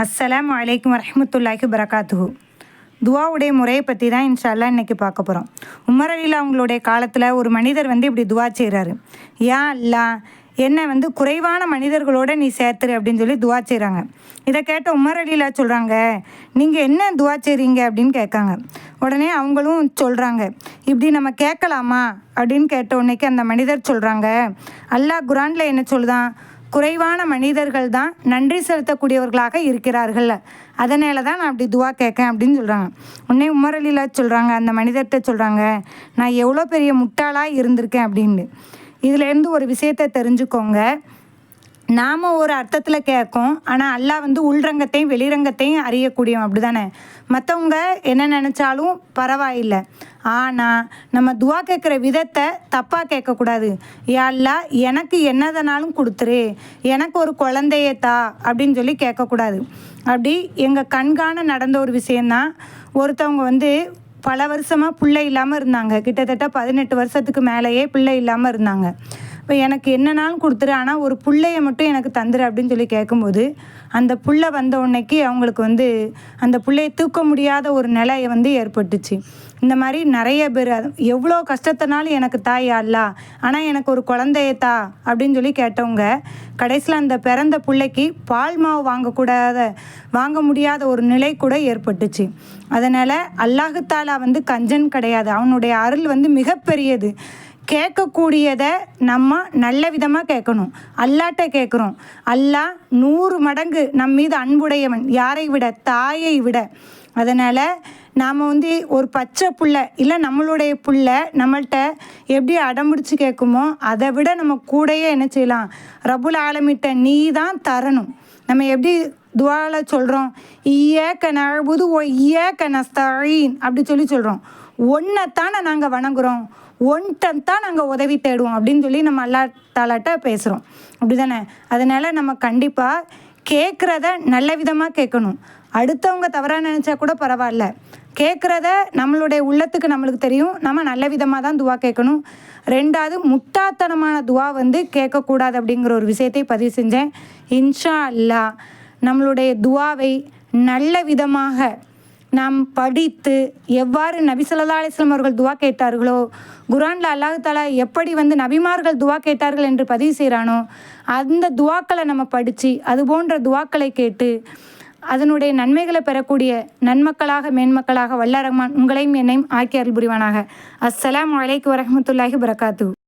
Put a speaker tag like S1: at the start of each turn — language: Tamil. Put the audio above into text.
S1: அஸ்ஸலாமு அலைக்கும் வரஹ்மத்துல்லாஹி வரகாத்துஹு. துவாவுடைய முறையை பற்றி தான் இன்ஷா அல்லாஹ் இன்றைக்கி பார்க்க போகிறோம். உமர் ரலியல்லாஹு அவங்களுடைய காலத்தில் ஒரு மனிதர் இப்படி துவா செய்கிறாரு. யா அல்லாஹ், என்னை குறைவான மனிதர்களோடு நீ சேர்த்துரு அப்படின்னு சொல்லி துவா செய்கிறாங்க. இதை கேட்ட உமர் ரலியல்லாஹு சொல்கிறாங்க, நீங்கள் என்ன துவா செய்கிறீங்க அப்படின்னு கேட்காங்க. உடனே அவங்களும் சொல்கிறாங்க, இப்படி நம்ம கேட்கலாமா அப்படின்னு கேட்ட உடனேக்கு அந்த மனிதர் சொல்கிறாங்க, அல்லாஹ் குரானில் என்ன சொல்லுதான், குறைவான மனிதர்கள் தான் நன்றி செலுத்தக்கூடியவர்களாக இருக்கிறார்கள், அதனால தான் நான் அப்படி துவா கேட்கேன் அப்படின்னு சொல்கிறாங்க. உடனே உமர் ரலியல்லாஹு சொல்கிறாங்க, அந்த மனிதர்கிட்ட சொல்கிறாங்க, நான் எவ்வளோ பெரிய முட்டாளாக இருந்திருக்கேன் அப்படின்னு. இதுலேருந்து ஒரு விஷயத்தை தெரிஞ்சுக்கோங்க. நாம் ஒரு அர்த்தத்தில் கேட்கும், ஆனால் அல்லாஹ் உள்ரங்கத்தையும் வெளிரங்கத்தையும் அறியக்கூடியவன், அப்படி தானே? மற்றவங்க என்ன நினச்சாலும் பரவாயில்லை, ஆனால் நம்ம துவா கேட்குற விதத்தை தப்பாக கேட்கக்கூடாது. யா அல்லாஹ், எனக்கு என்னதனாலும் கொடுத்துரு, எனக்கு ஒரு குழந்தையே தா அப்படின்னு சொல்லி கேட்கக்கூடாது. அப்படி எங்கள் கண்காண நடந்த ஒரு விஷயந்தான். ஒருத்தவங்க பல வருஷமாக பிள்ளை இல்லாமல் இருந்தாங்க. கிட்டத்தட்ட 18 வருஷத்துக்கு மேலேயே பிள்ளை இல்லாமல் இருந்தாங்க. இப்போ எனக்கு என்னன்னாலும் கொடுத்துரு, ஆனால் ஒரு பிள்ளையை மட்டும் எனக்கு தந்துரு அப்படின்னு சொல்லி கேட்கும்போது, அந்த புள்ளை வந்த உடனேக்கு அவங்களுக்கு அந்த பிள்ளையை தூக்க முடியாத ஒரு நிலை ஏற்பட்டுச்சு. இந்த மாதிரி நிறைய பேர் எவ்வளோ கஷ்டத்தினாலும் எனக்கு தாய் அல்லாஹ், ஆனால் எனக்கு ஒரு குழந்தைய தா அப்படின்னு சொல்லி கேட்டவங்க கடைசியில் அந்த பிறந்த பிள்ளைக்கு பால் மாவு வாங்க முடியாத ஒரு நிலை கூட ஏற்பட்டுச்சு. அதனால் அல்லாஹு தாலா கஞ்சன் கிடையாது, அவனுடைய அருள் மிகப்பெரியது. கேட்கக்கூடியதை நம்ம நல்ல விதமாக கேட்கணும். அல்லாட்ட கேட்குறோம், அல்லாஹ் 100 மடங்கு நம் மீது அன்புடையவன், யாரை விட, தாயை விட. அதனால் நாம் ஒரு பச்சை புல்லை இல்லை நம்மளுடைய புல்லை நம்மள்கிட்ட எப்படி அடம்பிடிச்சு கேட்குமோ அதை விட நம்ம கூடையே என்ன செய்யலாம், ரப்புல் ஆலமீன்ட்ட நீ தான் தரணும். நம்ம எப்படி துவாவில் சொல்கிறோம், இய்யாக நஅபுது வ இய்யாக நஸ்தஈன் அப்படி சொல்கிறோம். ஒன்றைத்தானே நாங்கள் வணங்குறோம், ஒன்றைத்தான் நாங்கள் உதவி தேடுவோம் அப்படின்னு சொல்லி நம்ம அல்லாஹ் தாலாட்ட பேசுகிறோம், அப்படி தானே? அதனால் நம்ம கண்டிப்பாக கேட்குறத நல்ல விதமாக கேட்கணும். அடுத்தவங்க தவறாக நினச்சா கூட பரவாயில்ல, கேட்குறத நம்மளுடைய உள்ளத்துக்கு நம்மளுக்கு தெரியும், நம்ம நல்ல விதமாக தான் துவா கேட்கணும். 2வது, முட்டாத்தனமான துவா கேட்கக்கூடாது அப்படிங்கிற ஒரு விஷயத்தை பதிவு செஞ்சேன். இன்ஷா அல்லாஹ் நம்மளுடைய துவாவை நல்ல விதமாக நாம் படித்து எவ்வாறு நபி ஸல்லல்லாஹு அலைஹி வஸல்லம் அவர்கள் துவா கேட்டார்களோ, குர்ஆனில் அல்லாஹ் தஆலா எப்படி நபிமார்கள் துவா கேட்டார்கள் என்று பதிவு செய்கிறானோ, அந்த துவாக்களை நம்ம படித்து அது போன்ற துவாக்களை கேட்டு அதனுடைய நன்மைகளை பெறக்கூடிய நன்மக்களாக மேன்மக்களாக வல்ல ரஹ்மான் உங்களையும் என்னையும் ஆக்கி அருள் புரிவானாக. அஸ்ஸலாமு அலைக்கும் வரஹ்மத்துல்லாஹி வரகாத்துஹு.